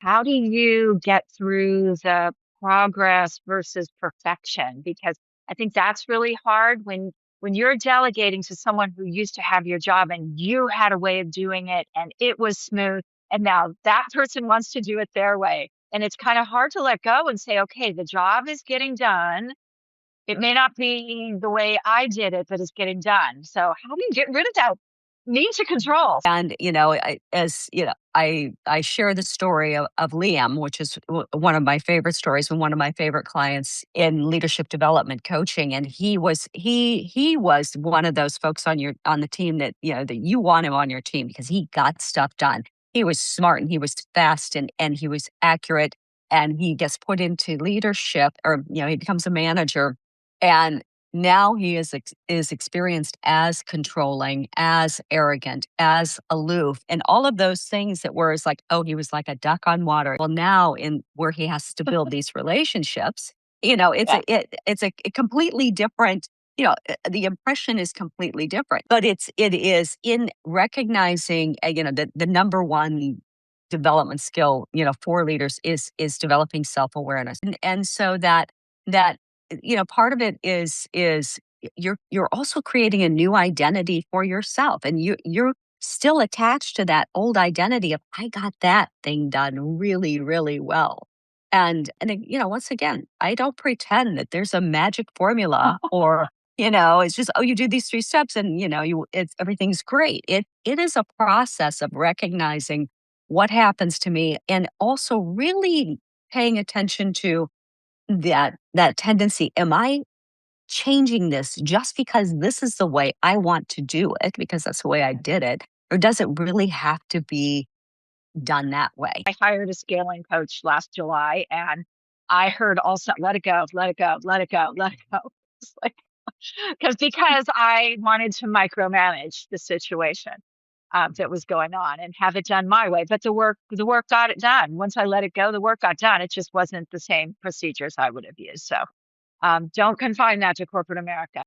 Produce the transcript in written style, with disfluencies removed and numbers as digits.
How do you get through the progress versus perfection? Because I think that's really hard when you're delegating to someone who used to have your job and you had a way of doing it and it was smooth, and now that person wants to do it their way. And it's kind of hard to let go and say, okay, the job is getting done. It may not be the way I did it, but it's getting done. So how do you get rid of that need to control? And, I share the story of Liam, which is one of my favorite stories and one of my favorite clients in leadership development coaching. And he was one of those folks on the team that, that you want him on your team because he got stuff done. He was smart and he was fast and he was accurate, and he gets put into leadership, or, he becomes a manager. And now he is experienced as controlling, as arrogant, as aloof, and all of those things that were, is like, oh, he was like a duck on water. Well, now in where he has to build these relationships, Yeah. it's a completely different. The impression is completely different, but it is in recognizing, the number one development skill, for leaders is developing self-awareness. And so that part of it is you're also creating a new identity for yourself, and you're still attached to that old identity of, I got that thing done really, really well. Once again, I don't pretend that there's a magic formula, or it's just, oh, you do these three steps and everything's great. It is a process of recognizing what happens to me, and also really paying attention to that tendency. Am I changing this just because this is the way I want to do it, because that's the way I did it? Or does it really have to be done that way? I hired a scaling coach last July and I heard also let it go, let it go, let it go, let it go. It's like because I wanted to micromanage the situation that was going on and have it done my way. But the work got it done. Once I let it go, the work got done. It just wasn't the same procedures I would have used. So don't confine that to corporate America.